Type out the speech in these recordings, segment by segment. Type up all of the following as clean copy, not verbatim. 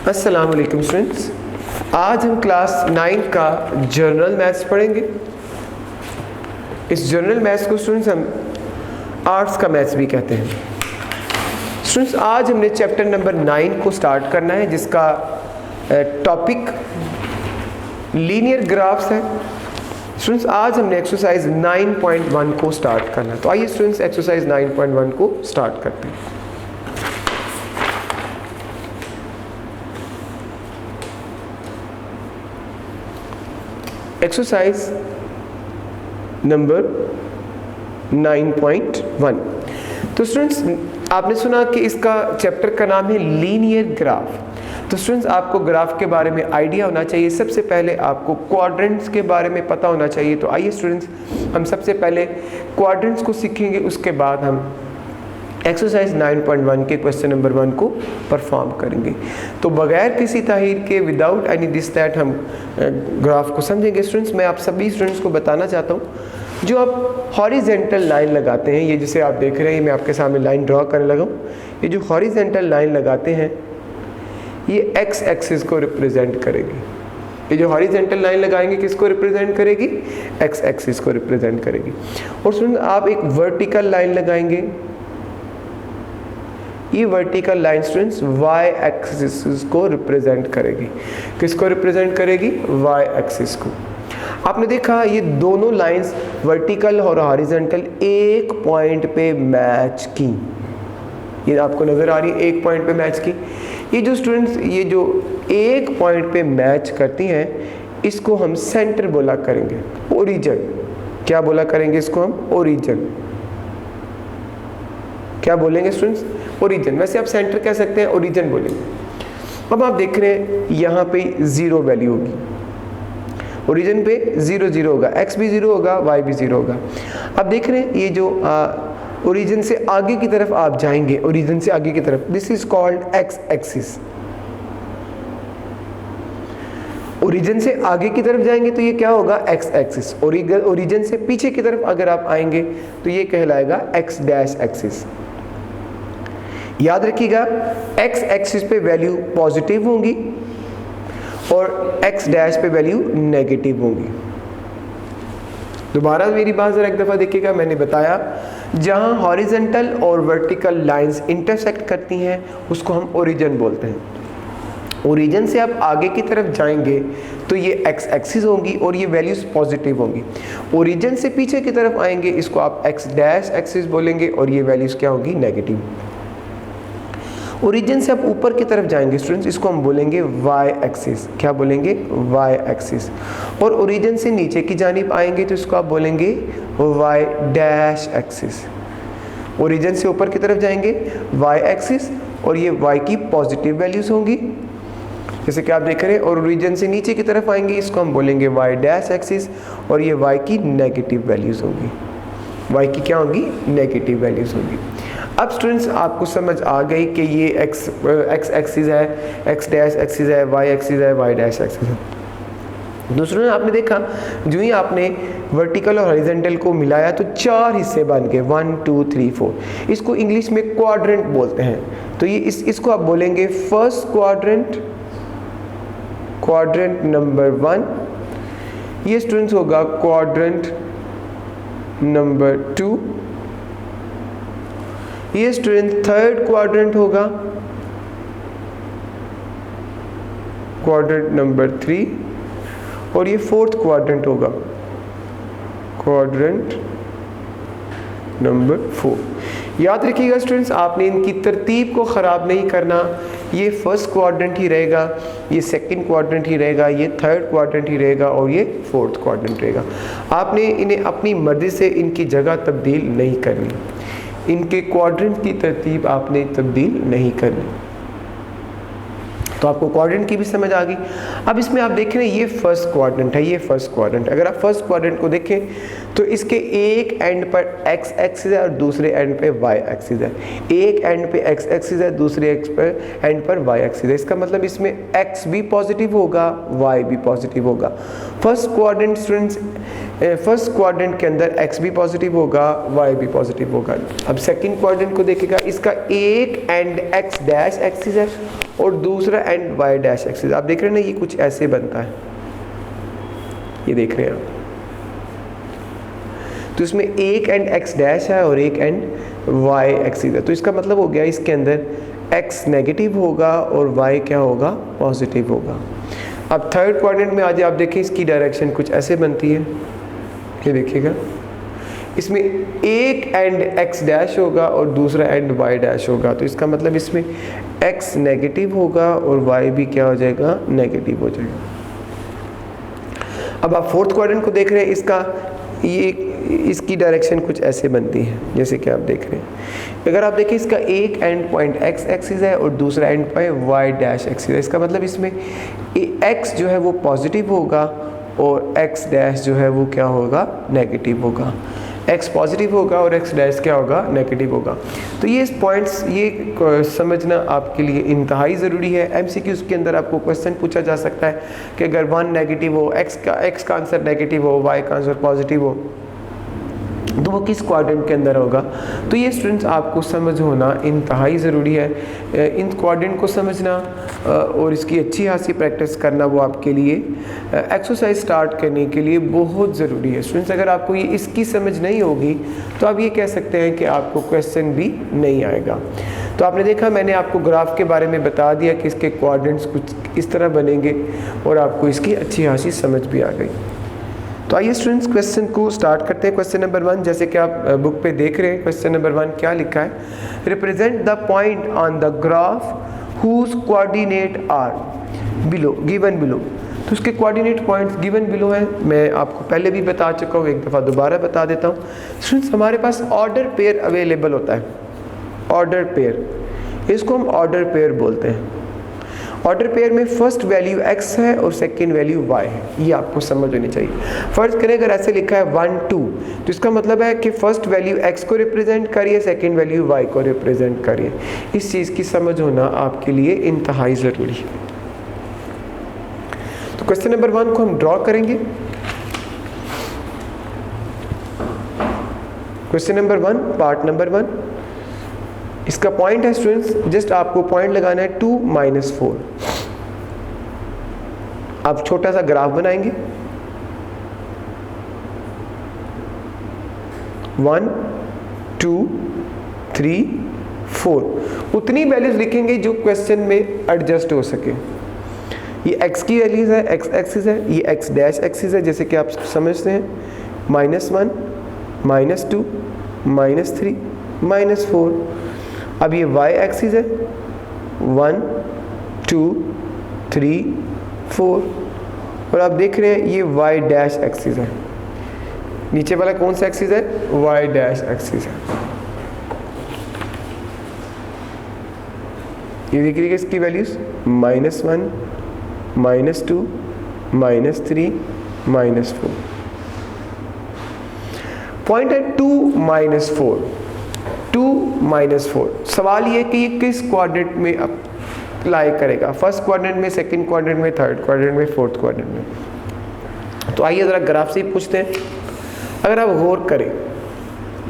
अस्सलाम वालेकुम स्टूडेंट्स, आज हम क्लास 9 का जर्नल मैथ्स पढ़ेंगे। इस जर्नल मैथ्स को स्टूडेंट्स हम आर्ट्स का मैथ्स भी कहते हैं। स्टूडेंट्स, आज हमने चैप्टर नंबर 9 को स्टार्ट करना है, जिसका टॉपिक लीनियर ग्राफ्स है। स्टूडेंट्स, आज हमने एक्सरसाइज 9.1 को स्टार्ट करना है। तो आइए स्टूडेंट्स, एक्सरसाइज 9.1 को स्टार्ट करते हैं। Exercise number 9.1। तो स्टूडेंट्स, आपने सुना कि इसका चैप्टर का नाम है लीनियर ग्राफ। तो स्टूडेंट्स, आपको ग्राफ के बारे में आइडिया होना चाहिए। सबसे पहले आपको क्वाड्रेंट्स के बारे में पता होना चाहिए। तो आइए स्टूडेंट्स, हम सबसे पहले क्वाड्रेंट्स को सीखेंगे, उसके बाद हम एक्सरसाइज 9.1 के क्वेश्चन नंबर 1 को परफॉर्म करेंगे। तो बगैर किसी ताहीर के, विदाउट एनी दिस दैट, हम ग्राफ को समझेंगे। स्टूडेंट्स, मैं आप सभी स्टूडेंट्स को बताना चाहता हूँ, जो आप हॉरिजेंटल लाइन लगाते हैं, ये जिसे आप देख रहे हैं, मैं आपके सामने लाइन ड्रॉ करने लगा हूँ। ये जो हॉरिजेंटल लाइन लगाते हैं, ये एक्स एक्सिस को रिप्रेजेंट करेगी। ये जो हॉरिजेंटल लाइन लगाएंगे, किसको रिप्रेजेंट करेगी? एक्स एक्सिस को रिप्रेजेंट करेगी। और स्टूडेंट, आप एक वर्टिकल लाइन लगाएंगे, ये vertical line students Y axis को रिप्रेजेंट करेगी। किसको रिप्रेजेंट करेगी? वाई एक्सिस को। आपने देखा, ये दोनों लाइंस वर्टिकल और हॉरिजॉन्टल एक पॉइंट पे मैच की। ये आपको नजर आ रही है, एक पॉइंट पे मैच की। ये जो स्टूडेंट्स, ये जो एक पॉइंट पे मैच करती हैं, इसको हम सेंटर बोला करेंगे, ओरिजिन। क्या बोला करेंगे इसको हम? ओरिजिन। क्या बोलेंगे स्टूडेंट्स? ओरिजिन। वैसे आप सेंटर कह सकते हैं, ओरिजिन बोलेंगे। अब आप देख रहे हैं, यहाँ पे 0 वैल्यू होगी, ओरिजिन पे 0 0 होगा, x भी 0 होगा, y भी 0 होगा। अब देख रहे हैं, ये जो ओरिजिन से आगे की तरफ आप जाएंगे, ओरिजिन से आगे की तरफ, this is called x axis. Origin से आगे की तरफ जाएंगे तो ये क्या होगा? X axis. ओरिजिन से पीछे की तरफ अगर आप आएंगे तो ये कहलाएगा एक्स डैश एक्सिस। याद रखिएगा, एक्स एक्सिस पे वैल्यू पॉजिटिव होंगी और एक्स डैश पे वैल्यू नेगेटिव होंगी। दोबारा मेरी बात जरा एक दफ़ा देखिएगा। मैंने बताया, जहां हॉरिजॉन्टल और वर्टिकल लाइंस इंटरसेक्ट करती हैं, उसको हम ओरिजिन बोलते हैं। ओरिजिन से आप आगे की तरफ जाएंगे तो ये एक्स एक्सिस होंगी और ये वैल्यूज पॉजिटिव होंगी। ओरिजिन से पीछे की तरफ आएंगे, इसको आप एक्स डैश एक्सिस बोलेंगे और ये वैल्यूज क्या होंगी? नेगेटिव। ओरिजिन से आप ऊपर की तरफ जाएंगे स्टूडेंट्स, इसको हम बोलेंगे वाई एक्सिस। क्या बोलेंगे? Y axis. और ओरिजिन से नीचे की जानिब आएंगे तो इसको आप बोलेंगे वाई डैश एक्सिस। ओरिजिन से ऊपर की तरफ जाएंगे, वाई एक्सिस, और ये वाई की पॉजिटिव वैल्यूज होंगी, जैसे कि आप देख रहे हैं। और ओरिजिन से नीचे की तरफ आएंगे, इसको हम बोलेंगे वाई डैश एक्सिस, और ये वाई की नेगेटिव वैल्यूज होंगी। वाई की क्या होंगी? नेगेटिव वैल्यूज होंगी। अब स्टूडेंट्स, आपको समझ आ गई कि ये एक्स एक्सिस है, एक्स डैश एक्सिस है, वाई एक्सिस है, वाई डैश एक्सिस है। दूसरों, आपने देखा, जो ही आपने वर्टिकल और हॉरिजॉन्टल को मिलाया तो 4 हिस्से बन गए, 1 2 3 4। इसको इंग्लिश में क्वाड्रेंट बोलते हैं। तो ये इसको आप बोलेंगे फर्स्ट क्वाड्रेंट, क्वाड्रेंट नंबर 1। ये स्टूडेंट्स होगा क्वाड्रेंट नंबर 2। ये स्टूडेंट थर्ड क्वाड्रेंट होगा, क्वाड्रेंट नंबर 3। और ये फोर्थ क्वाड्रेंट होगा, क्वाड्रेंट नंबर 4। याद रखिएगा स्टूडेंट्स, आपने इनकी तरतीब को ख़राब नहीं करना। ये फर्स्ट क्वाड्रेंट ही रहेगा, ये सेकंड क्वाड्रेंट ही रहेगा, ये थर्ड क्वाड्रेंट ही रहेगा, और ये फोर्थ क्वाड्रेंट रहेगा। आपने इन्हें अपनी मर्जी से इनकी जगह तब्दील नहीं करनी, इनके क्वाड्रेंट की तरतीब आपने तब्दील नहीं करनी। तो आपको क्वाड्रेंट की भी समझ आ गई। अब इसमें आप देख रहे हैं, ये फर्स्ट क्वाड्रेंट है, ये फर्स्ट क्वाड्रेंट। अगर आप फर्स्ट क्वाड्रेंट को देखें तो इसके एक एंड पर एक्स एक्सिस है और दूसरे एंड पे वाई एक्सिस है। एक एंड पे एक्स एक्सिस है, दूसरे एंड पर वाई एक्सिस है। इसका मतलब इसमें एक्स भी पॉजिटिव होगा, वाई भी पॉजिटिव होगा। First quadrant students, first quadrant के अंदर एक्स भी पॉजिटिव होगा, वाई भी पॉजिटिव होगा। अब सेकंड क्वाड्रेंट को देखेगा, इसका एक एंड एक्स डैश एक्सिस है और दूसरा एंड y डैश एक्सिस। आप देख रहे हैं ना, ये कुछ ऐसे बनता है, ये देख रहे हैं आप। तो इसमें एक एंड x डैश है और एक एंड y एक्सिस है, तो इसका मतलब हो गया इसके अंदर x नेगेटिव होगा और y क्या होगा, पॉजिटिव होगा। अब थर्ड क्वाड्रेंट में आज आप देखें, इसकी डायरेक्शन कुछ ऐसे बनती है, ये देखिएगा, इसमें एक एंड x डैश होगा और दूसरा एंड y डैश होगा, तो इसका मतलब इसमें x नेगेटिव होगा और y भी क्या हो जाएगा, नेगेटिव हो जाएगा। अब आप फोर्थ क्वाड्रेंट को देख रहे हैं, इसकी डायरेक्शन कुछ ऐसे बनती है, जैसे कि आप देख रहे हैं। अगर आप देखें, इसका एक एंड पॉइंट x एक्सिस है और दूसरा and point y dash axis है, इसका मतलब इसमें x जो है वो पॉजिटिव होगा और x डैश जो है वो क्या होगा, नेगेटिव होगा। x पॉजिटिव होगा और x डैश क्या होगा, नेगेटिव होगा। तो ये पॉइंट्स ये समझना आपके लिए इंतहाई ज़रूरी है। MCQs के अंदर आपको क्वेश्चन पूछा जा सकता है कि अगर 1 नेगेटिव हो, x का आंसर नेगेटिव हो, y का आंसर पॉजिटिव हो, तो वो किस क्वाड्रेंट के अंदर होगा। तो ये स्टूडेंट्स आपको समझ होना इंतहाई ज़रूरी है। इन क्वाड्रेंट को समझना और इसकी अच्छी खासी प्रैक्टिस करना वो आपके लिए एक्सरसाइज स्टार्ट करने के लिए बहुत ज़रूरी है। स्टूडेंट्स, अगर आपको ये इसकी समझ नहीं होगी तो आप ये कह सकते हैं कि आपको क्वेश्चन भी नहीं आएगा। तो आपने देखा, मैंने आपको ग्राफ के बारे में बता दिया कि इसके क्वाड्रेंट्स कुछ इस तरह बनेंगे और आपको इसकी अच्छी खासी समझ भी आ गई। तो आइए स्टूडेंट्स, क्वेश्चन को स्टार्ट करते हैं। क्वेश्चन नंबर 1, जैसे कि आप बुक पे देख रहे हैं, क्वेश्चन नंबर 1 क्या लिखा है, represent the point on the graph whose coordinate are below given below. तो उसके कोऑर्डिनेट पॉइंट्स गिवन बिलो हैं, मैं आपको पहले भी बता चुका हूँ, एक दफ़ा दोबारा बता देता हूँ। स्टूडेंट्स, हमारे पास ऑर्डर पेयर अवेलेबल होता है, ऑर्डर पेयर, इसको हम ऑर्डर पेयर बोलते हैं। ऑर्डर पेयर में फर्स्ट वैल्यू x है और सेकंड वैल्यू y है, ये आपको समझ होनी चाहिए। फर्स्ट करें, अगर ऐसे लिखा है 1 2, तो इसका मतलब है कि फर्स्ट वैल्यू x को रिप्रेजेंट करिए, सेकंड वैल्यू y को रिप्रेजेंट करिए। इस चीज़ की समझ होना आपके लिए इंतहाई ज़रूरी है। तो क्वेश्चन नंबर 1 को हम ड्रॉ करेंगे। क्वेश्चन नंबर 1, पार्ट नंबर 1, इसका पॉइंट है स्टूडेंट्स, जस्ट आपको पॉइंट लगाना है 2 - 4। आप छोटा सा ग्राफ बनाएंगे, 1 2 3 4, उतनी वैल्यूज लिखेंगे जो क्वेश्चन में एडजस्ट हो सके। ये x की वैल्यूज है, x एक्सिस है, ये x डैश एक्सिस है, जैसे कि आप समझते हैं, -1 -2 -3 -4। अब ये y एक्सिस है, 1 2 3 4, और आप देख रहे हैं ये y डैश एक्सिस है। नीचे वाला कौन सा एक्सिस है, y डैश एक्सिस है। ये देखिए इसकी वैल्यूज -1 -2 -3 -4। पॉइंट है 2 - 4, 2 - 4। सवाल ये कि ये किस क्वाड्रेंट में अप्लाई करेगा, फर्स्ट क्वाड्रेंट में, सेकंड क्वाड्रेंट में, थर्ड क्वाड्रेंट में, फोर्थ क्वाड्रेंट में। तो आइए ज़रा ग्राफ से ही पूछते हैं। अगर आप गौर करें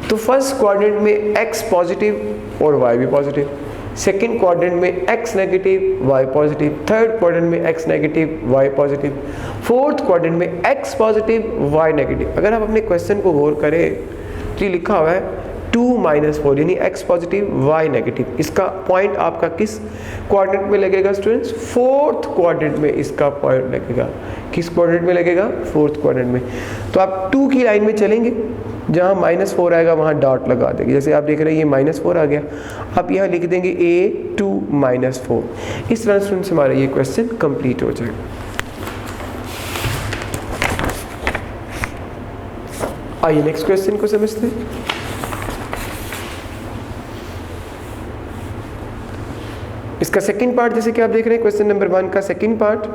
तो फर्स्ट क्वाड्रेंट में x पॉजिटिव और y भी पॉजिटिव, सेकंड क्वाड्रेंट में x negative y positive, third quadrant में x negative y positive, fourth quadrant में x पॉजिटिव y नेगेटिव। अगर आप अपने क्वेश्चन को गौर करें तो ये लिखा हुआ है 2 - 4, यानी x पॉजिटिव y नेगेटिव। इसका पॉइंट आपका किस क्वाड्रेंट में लगेगा स्टूडेंट्स, फोर्थ क्वाड्रेंट में इसका पॉइंट लगेगा। किस क्वाड्रेंट में लगेगा, फोर्थ क्वाड्रेंट में। तो आप 2 की लाइन में चलेंगे, जहाँ -4 आएगा वहाँ डॉट लगा देंगे। जैसे आप देख रहे हैं ये -4 आ गया, आप यहाँ लिख देंगे A2 - 4। इस तरह स्टूडेंट्स हमारा ये क्वेश्चन कंप्लीट हो जाएगा। आइए नेक्स्ट क्वेश्चन को समझते हैं। इसका सेकंड पार्ट, जैसे कि आप देख रहे हैं क्वेश्चन नंबर 1 का सेकंड पार्ट,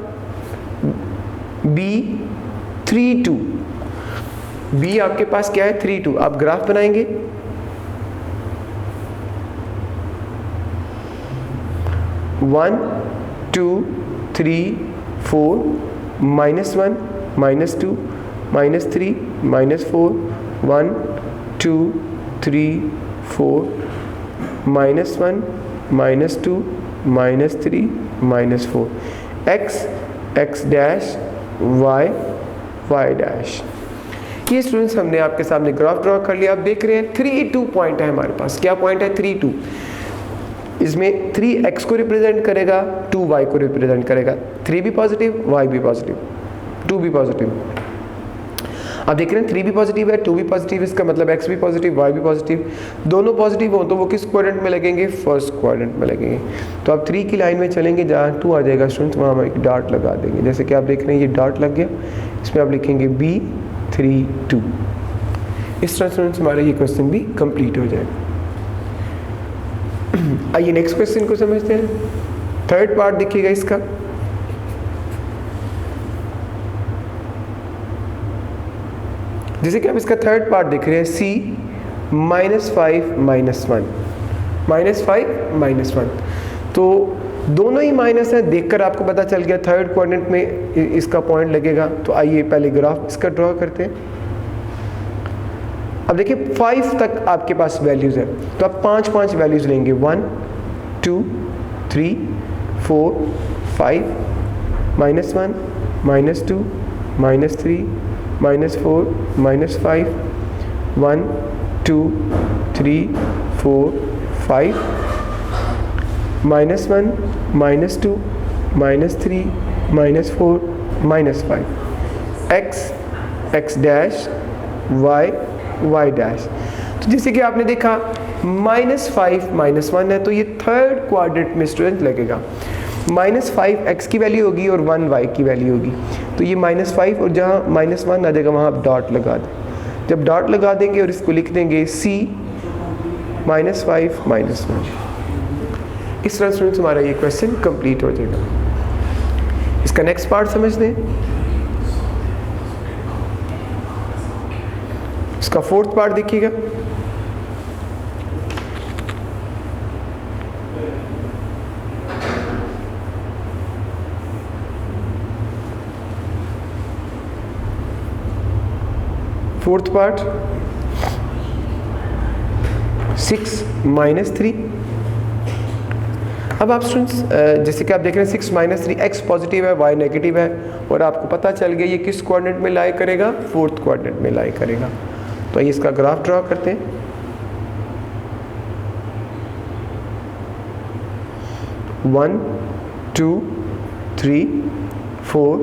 B3 2। B आपके पास क्या है, 3 2। आप ग्राफ बनाएंगे, -1 2 3 4 -1 -2 -3 -4 1 2 3 4 -1 -2 -3 -4, x x dash y y dash. ये स्टूडेंट्स हमने आपके सामने ग्राफ ड्रॉ कर लिया। आप देख रहे हैं 3 2 पॉइंट है हमारे पास। क्या पॉइंट है? 3 2। इसमें 3x को रिप्रेजेंट करेगा, 2y को रिप्रेजेंट करेगा। 3 भी पॉजिटिव, y भी पॉजिटिव, 2 भी पॉजिटिव। आप देख रहे हैं 3 भी पॉजिटिव है, 2 भी पॉजिटिव, इसका मतलब x भी पॉजिटिव, y भी पॉजिटिव। दोनों पॉजिटिव हो तो वो किस क्वाड्रेंट में लगेंगे? फर्स्ट क्वाड्रेंट में लगेंगे। तो आप 3 की लाइन में चलेंगे, जहाँ 2 आ जाएगा स्टूडेंट्स वहाँ हम एक डॉट लगा देंगे। जैसे कि आप देख रहे हैं ये डॉट लग गया, इसमें आप लिखेंगे B3 2। इस तरह स्टूडेंट्स हमारा ये क्वेश्चन भी कंप्लीट हो जाएगा। आइए नेक्स्ट क्वेश्चन को समझते हैं। थर्ड पार्ट देखिएगा इसका। जैसे कि आप इसका थर्ड पार्ट देख रहे हैं, C -5 -1 -5 -1। तो दोनों ही माइनस है, देखकर आपको पता चल गया थर्ड क्वाड्रेंट में इसका पॉइंट लगेगा। तो आइए पहले ग्राफ इसका ड्रॉ करते हैं। अब देखिए 5 तक आपके पास वैल्यूज है, तो आप 5 वैल्यूज लेंगे। 1 2 3 4 5 -1 -2 -3 -4 -5 1 2 3 4 5 -1 -2 -3 -4 -5 x x dash y y dash. तो जैसे कि आपने देखा -5 -1 है, तो ये थर्ड क्वाड्रेंट में स्टूडेंट लगेगा। -5 x की वैल्यू होगी और 1 y की वैल्यू होगी। तो ये -5 और जहाँ -1 आ जाएगा वहाँ आप डॉट लगा दें। जब डॉट लगा देंगे और इसको लिख देंगे C -5 -1। इस तरह स्टूडेंट्स हमारा ये क्वेश्चन कंप्लीट हो जाएगा। इसका नेक्स्ट पार्ट समझ लें। इसका फोर्थ पार्ट देखिएगा। Fourth part 6 -3। अब आप स्टूडेंट्स जैसे कि आप देख रहे हैं 6 -3, x पॉजिटिव है, y नेगेटिव है, और आपको पता चल गया ये किस क्वाड्रेंट में लाई करेगा? फोर्थ क्वाड्रेंट में लाई करेगा। तो आइए इसका ग्राफ ड्रॉ करते हैं। वन 2 3 4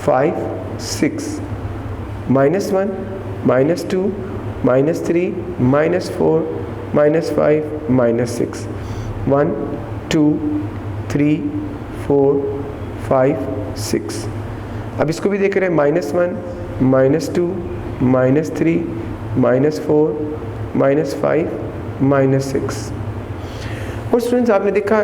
5 6 -1 -2 -3 -4 -5 -6 1 2 3 4 5 6। अब इसको भी देख रहे हैं -1 -2 -3 -4 -5 -6। और स्टूडेंट्स आपने देखा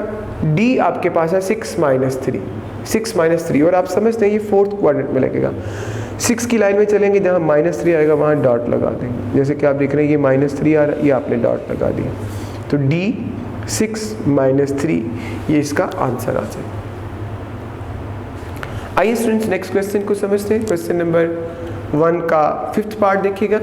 D आपके पास है 6 -3 और आप समझते हैं ये फोर्थ क्वाड्रेंट में लगेगा। 6 की लाइन में चलेंगे, जहाँ -3 आएगा वहाँ डॉट लगा देंगे। जैसे कि आप देख रहे हैं ये -3 आ रहा है, ये आपने डॉट लगा दिया। तो D 6 -3 ये इसका आंसर आ जाए। आइए स्टूडेंट्स नेक्स्ट क्वेश्चन को समझते हैं। क्वेश्चन नंबर 1 का 5th पार्ट देखिएगा।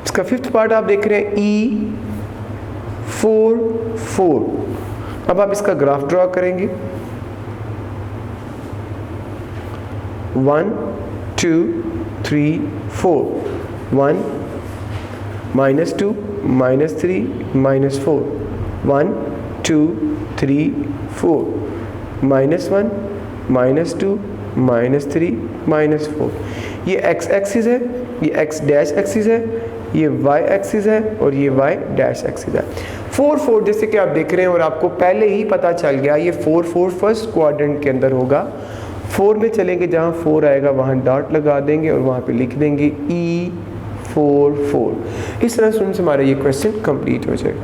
इसका 5th पार्ट आप देख रहे हैं E4 अब आप इसका ग्राफ ड्रॉ करेंगे। 1 2 3 4 1 -2 -3 -4 1 2 3 4 -1 -2 -3 -4। ये x एक्सिस है, ये x डैश एक्सिस है, ये y एक्सिस है और ये y डैश एक्सिस है। 4 4 जैसे कि आप देख रहे हैं और आपको पहले ही पता चल गया ये 4 4 फर्स्ट क्वाड्रेंट के अंदर होगा। 4 में चलेंगे, जहाँ 4 आएगा वहाँ डॉट लगा देंगे और वहाँ पे लिख देंगे E4 इस तरह स्टूडेंट्स हमारा ये क्वेश्चन कंप्लीट हो जाएगा।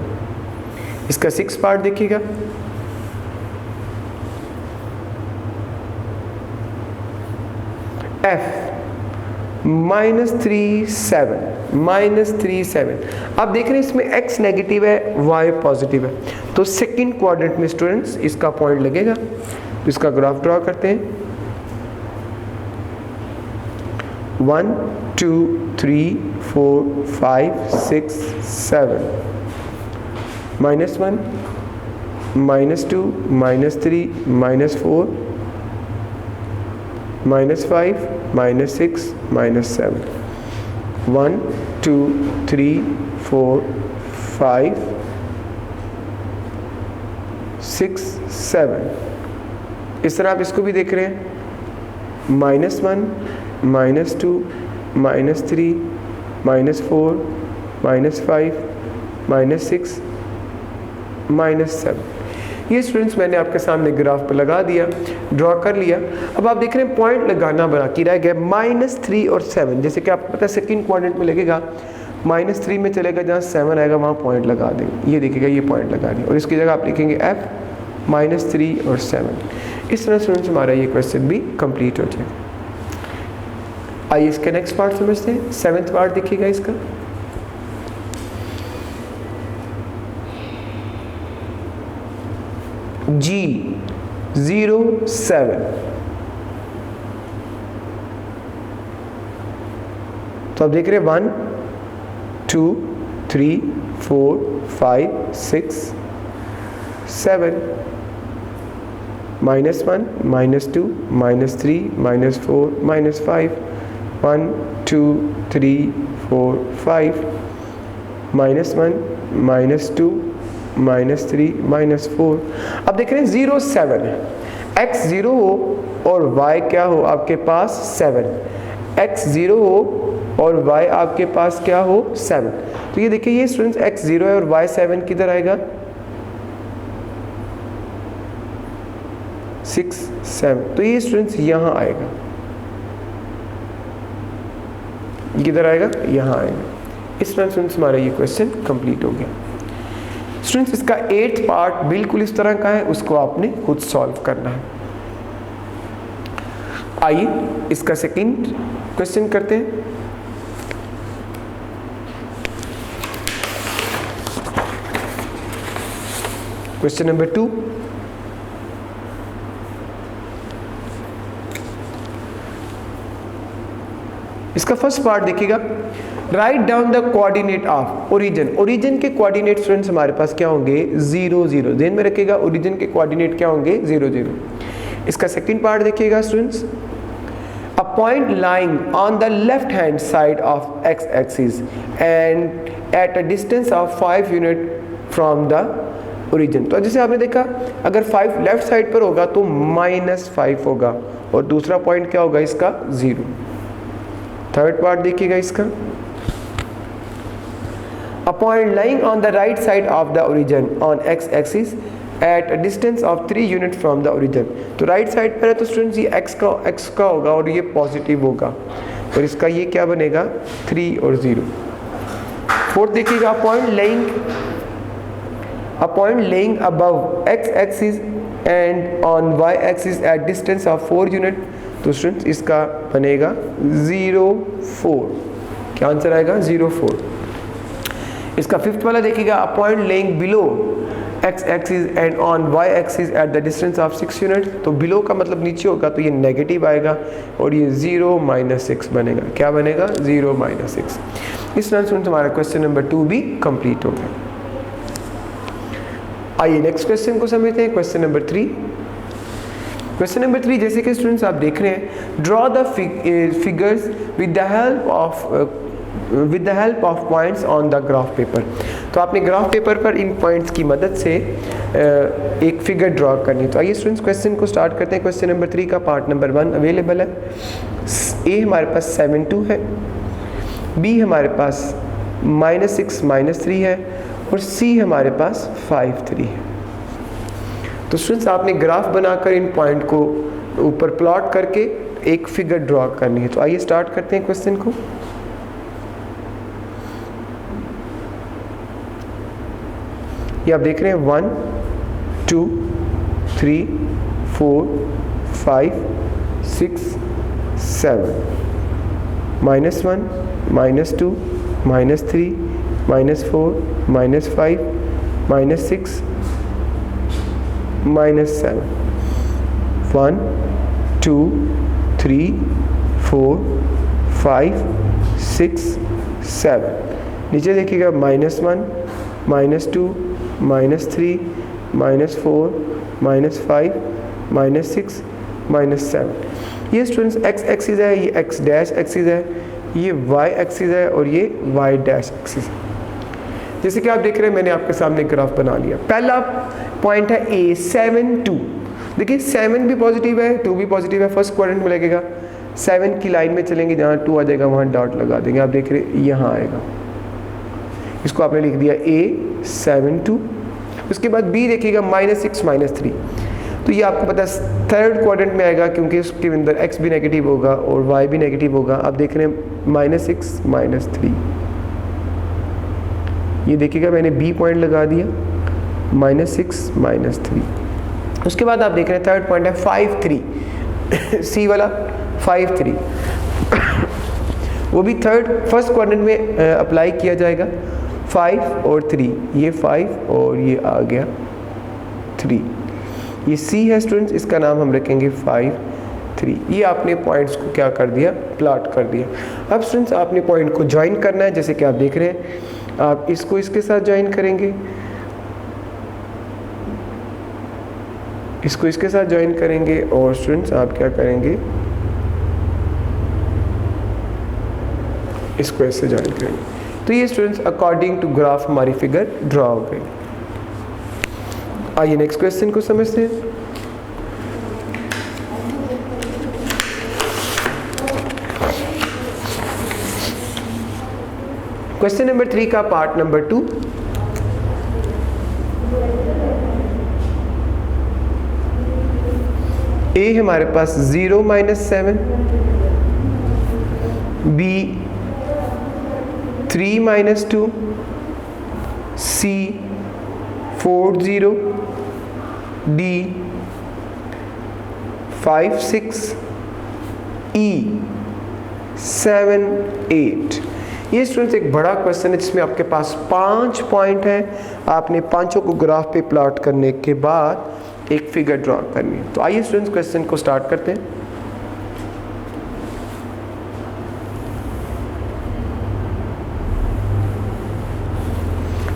इसका 6 पार्ट देखिएगा। F -3 7 आप देख रहे हैं इसमें x नेगेटिव है, y पॉजिटिव है, तो सेकंड क्वाड्रेंट में स्टूडेंट्स इसका पॉइंट लगेगा। तो इसका ग्राफ ड्रॉ करते हैं। 1 2 3 4 5 6 7 -1 -2 -3 -4 -5 -6 -7 1 2 3 4 5 6 7। इस तरह आप इसको भी देख रहे हैं, -1 -2 -3 -4 -5 -6 -7। ये स्टूडेंट्स मैंने आपके सामने ग्राफ पर लगा दिया, ड्रॉ कर लिया। अब आप देख रहे हैं पॉइंट लगाना बाकी रह गया -3 और 7। जैसे कि आपको पता है सेकंड क्वाड्रेंट में लगेगा, -3 में चलेगा, जहाँ 7 आएगा वहाँ पॉइंट लगा देंगे। ये देखिएगा, ये पॉइंट लगा दिया और इसकी जगह आप लिखेंगे F -3 और 7। इस तरह स्टूडेंट्स हमारा ये क्वेश्चन भी कंप्लीट हो जाएगा। आइए इसका नेक्स्ट पार्ट समझते हैं। 7th पार्ट देखिएगा इसका। G07। तो आप देख रहे हैं 1 2 3 4 5 6 7 -1 -2 -3 -4 -5 1 2 3 4 5 -1 -2 -3 -4। अब देख रहे हैं 07 है, x 0 हो और y क्या हो आपके पास 7, x 0 हो और y आपके पास क्या हो 7। तो ये देखिए, ये स्टूडेंट्स x 0 है और y 7 किधर आएगा 6 7। तो ये स्टूडेंट्स यहाँ आएगा, किधर आएगा, यहाँ आएगा। इस तरह स्टूडेंट्स हमारा ये क्वेश्चन कंप्लीट हो गया। स्टूडेंट्स इसका 8th पार्ट बिल्कुल इस तरह का है, उसको आपने खुद सॉल्व करना है। आइए इसका सेकंड क्वेश्चन करते हैं। Question number 2। इसका फर्स्ट पार्ट देखिएगा, write down the coordinate of origin. Origin के कोऑर्डिनेट स्टूडेंट्स हमारे पास क्या होंगे 0 0। ध्यान में रखिएगा, ओरिजिन के कोऑर्डिनेट क्या होंगे 0 0। इसका सेकंड पार्ट देखिएगा students, a point lying on the left hand side of x axis and at a distance of 5 unit from the origin. तो जैसे आपने देखा, अगर 5 लेफ्ट साइड पर होगा तो -5 होगा और दूसरा पॉइंट क्या होगा इसका 0। थर्ड पार्ट देखिएगा इसका, a point lying on the right side of the origin on x axis at a distance of 3 unit from the origin। तो राइट साइड पर है तो स्टूडेंट्स ये x का होगा और ये पॉजिटिव होगा और इसका ये क्या बनेगा 3 और 0। फोर्थ देखिएगा, a point laying above x axis and on y axis at distance of 4 unit। तो स्टूडेंट्स इसका बनेगा 0 4। क्या आंसर आएगा 0 4। इसका फिफ्थ वाला देखिएगा, a point laying below x axis and on y axis at the distance of 6 unit. तो below का मतलब नीचे होगा तो ये नेगेटिव आएगा और ये 0 -6 बनेगा। क्या बनेगा 0 -6। इस तरह से हमारा क्वेश्चन नंबर 2 भी कंप्लीट हो गया। आइए नेक्स्ट क्वेश्चन को समझते हैं। Question number 3। क्वेश्चन नंबर 3 जैसे कि स्टूडेंट्स आप देख रहे हैं, draw the figures with the help of points on the graph paper. तो आपने ग्राफ पेपर पर इन पॉइंट्स की मदद से एक फिगर ड्रॉ करनी है। तो आइए स्टूडेंट्स क्वेश्चन को स्टार्ट करते हैं। क्वेश्चन नंबर 3 का पार्ट नंबर 1 अवेलेबल है। ए हमारे पास 7 2 है, बी हमारे पास -6 -3 है और सी हमारे पास 5 3 है। तो स्टूडेंट्स आपने ग्राफ बनाकर इन पॉइंट को ऊपर प्लॉट करके एक फिगर ड्रॉ करनी है। तो आइए स्टार्ट करते हैं क्वेश्चन को। ये आप देख रहे हैं 1 2 3 4 5 6 7 -1 -2 -3 -4 -5 -6 -7 1 2 3 4 5 6 7, नीचे देखिएगा -1 -2 -3 -4 -5 -6 -7। ये स्टूडेंट्स x एक्सिस है, ये x डैश एक्सिस है, ये y एक्सिस है और ये y डैश एक्सिस है। जैसे कि आप देख रहे हैं मैंने आपके सामने ग्राफ बना लिया। पहला पॉइंट है A 7 2। देखिए 7 भी पॉजिटिव है, 2 भी पॉजिटिव है, फर्स्ट क्वाड्रेंट में लगेगा। 7 की लाइन में चलेंगे, जहाँ 2 आ जाएगा वहाँ डॉट लगा देंगे। आप देख रहे हैं यहाँ आएगा, इसको आपने लिख दिया A 7 2। उसके बाद B देखिएगा -6 -3, तो ये आपको पता है थर्ड क्वाड्रेंट में आएगा क्योंकि उसके अंदर x भी नेगेटिव होगा और y भी नेगेटिव होगा। आप देख रहे हैं -6 -3, ये देखिएगा मैंने B पॉइंट लगा दिया, -6 -3। उसके बाद आप देख रहे हैं थर्ड पॉइंट है 5 3 C वाला 5 3 वो भी फर्स्ट क्वाड्रेंट में अप्लाई किया जाएगा। 5 और 3, ये 5 और ये आ गया 3, ये C है स्टूडेंट्स, इसका नाम हम रखेंगे 5 3। ये आपने पॉइंट्स को क्या कर दिया, प्लॉट कर दिया। अब स्टूडेंट्स आपने पॉइंट को ज्वाइन करना है, जैसे कि आप देख रहे हैं आप इसको इसके साथ ज्वाइन करेंगे, इसको इसके साथ ज्वाइन करेंगे और स्टूडेंट्स आप क्या करेंगे, इसको ऐसे ज्वाइन करेंगे। तो ये स्टूडेंट्स अकॉर्डिंग टू ग्राफ हमारी फिगर ड्रॉ हो गई। आइए नेक्स्ट क्वेश्चन को समझते हैं। क्वेश्चन नंबर 3 का पार्ट नंबर 2। ए हमारे पास 0 -7, B 3 -2, C 4 0, D 5 6, E 7 8। ये स्टूडेंट्स एक बड़ा क्वेश्चन है जिसमें आपके पास 5 पॉइंट हैं। आपने पांचों को ग्राफ पे प्लॉट करने के बाद एक फिगर ड्रॉ करनी है। तो आइए स्टूडेंट्स क्वेश्चन को स्टार्ट करते हैं।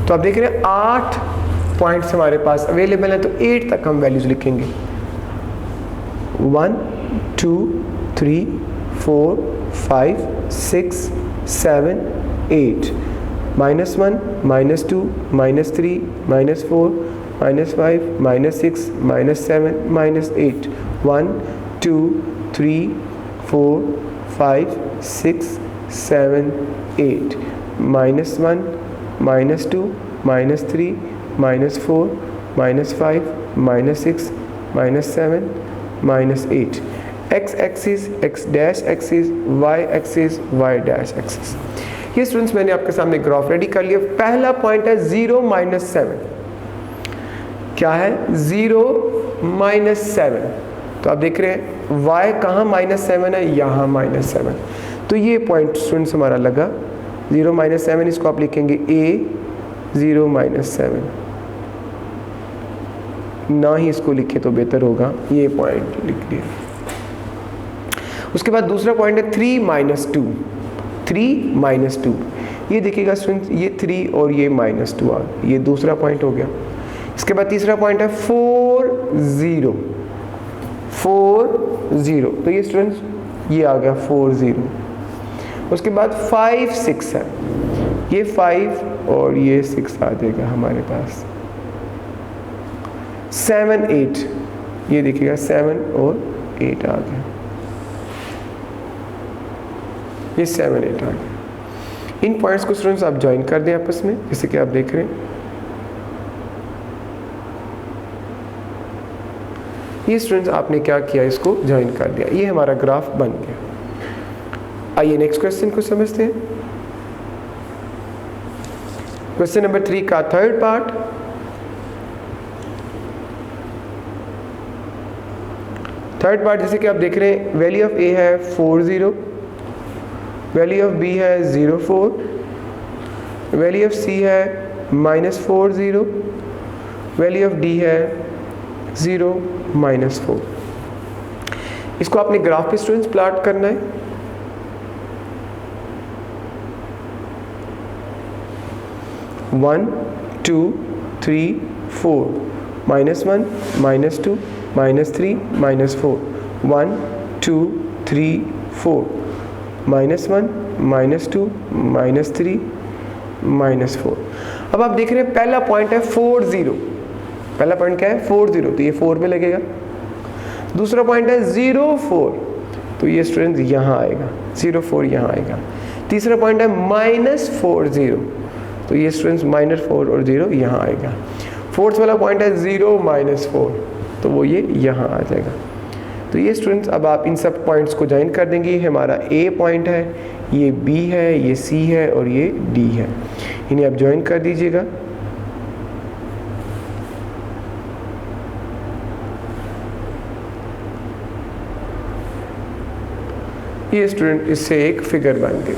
तो आप देख रहे हैं 8 पॉइंट्स हमारे पास अवेलेबल हैं, तो 8 तक हम वैल्यूज लिखेंगे। 1 2 3 4 5 6 7 8, -1 -2 -3 -4 -5 -6 -7 -8, 1 2 3 4 5 6 7 8, -1 -2 -3 -4 -5 -6 -7 -8। x axis, x dash axis, y axis, y dash axis. ये स्टूडेंट्स मैंने आपके सामने ग्राफ रेडी कर लिया। पहला पॉइंट है 0 -7। क्या है 0 -7? तो आप देख रहे हैं y कहाँ -7 है, यहाँ -7। तो ये पॉइंट स्टूडेंट्स हमारा लगा 0 -7। इसको आप लिखेंगे A 0 -7, ना ही इसको लिखे तो बेहतर होगा, ये पॉइंट लिख दिया। उसके बाद दूसरा पॉइंट है 3 -2, 3 -2। ये देखिएगा स्टूडेंट्स, ये 3 और ये -2 आ गया, ये दूसरा पॉइंट हो गया। इसके बाद तीसरा पॉइंट है 4 0, 4 0। तो ये स्टूडेंट्स ये आ गया 4 0। उसके बाद 5 6 है, ये 5 और ये 6 आ जाएगा हमारे पास। 7 8, ये देखिएगा 7 और 8 आ गया, ये 7 8 आ गया। इन पॉइंट्स को स्टूडेंट्स आप ज्वाइन कर दें आपस में, जैसे कि आप देख रहे हैं। ये स्टूडेंट्स आपने क्या किया, इसको ज्वाइन कर दिया, ये हमारा ग्राफ बन गया। आइए नेक्स्ट क्वेश्चन को समझते हैं। क्वेश्चन नंबर 3 का थर्ड पार्ट। थर्ड पार्ट जैसे कि आप देख रहे हैं, वैल्यू ऑफ ए है 4 0, वैल्यू ऑफ बी है 0 4, वैल्यू ऑफ सी है -4 0, वैल्यू ऑफ डी है 0 -4। इसको आपने ग्राफ पे स्टूडेंट्स प्लॉट करना है। 1 2 3 4 -1 -2 -3 -4 1 2 3 4 -1 -2 -3 -4। अब आप देख रहे हैं पहला पॉइंट है 40, पहला पॉइंट क्या है 40, तो ये 4 पे लगेगा। दूसरा पॉइंट है 04, तो ये स्टूडेंट यहाँ आएगा, 04 यहाँ आएगा। तीसरा पॉइंट है -40, तो ये स्टूडेंट्स -4 और 0 यहाँ आएगा। फोर्थ वाला पॉइंट है 0 -4, तो वो ये यहाँ आ जाएगा। तो ये स्टूडेंट्स अब आप इन सब पॉइंट्स को ज्वाइन कर देंगे। ये हमारा A पॉइंट है, ये B है, ये C है और ये D है। इन्हें आप ज्वाइन कर दीजिएगा। ये स्टूडेंट इससे एक फिगर बन गई।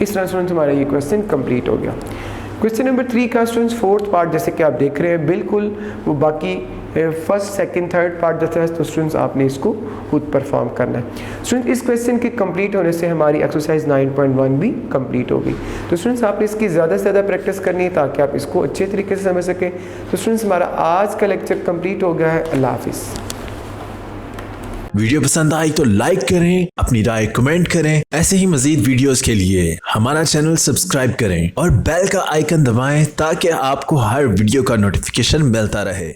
इस तरह स्टूडेंट्स हमारा ये क्वेश्चन कंप्लीट हो गया। क्वेश्चन नंबर 3 का स्टूडेंट्स फोर्थ पार्ट जैसे कि आप देख रहे हैं बिल्कुल वो बाकी फर्स्ट सेकंड थर्ड पार्ट जैसा है, तो स्टूडेंट्स आपने इसको खुद परफॉर्म करना है। स्टूडेंट इस क्वेश्चन के कंप्लीट होने से हमारी एक्सरसाइज 9.1 भी कंप्लीट हो गई। तो स्टूडेंट्स आपने इसकी ज़्यादा से ज़्यादा प्रैक्टिस करनी है ताकि आप इसको अच्छे तरीके से समझ सकें। तो स्टूडेंट्स हमारा आज का लेक्चर कंप्लीट हो गया है। अल्लाह हाफिज़। वीडियो पसंद आई तो लाइक करें, अपनी राय कमेंट करें। ऐसे ही मजीद वीडियोस के लिए हमारा चैनल सब्सक्राइब करें और बेल का आइकन दबाएं ताकि आपको हर वीडियो का नोटिफिकेशन मिलता रहे।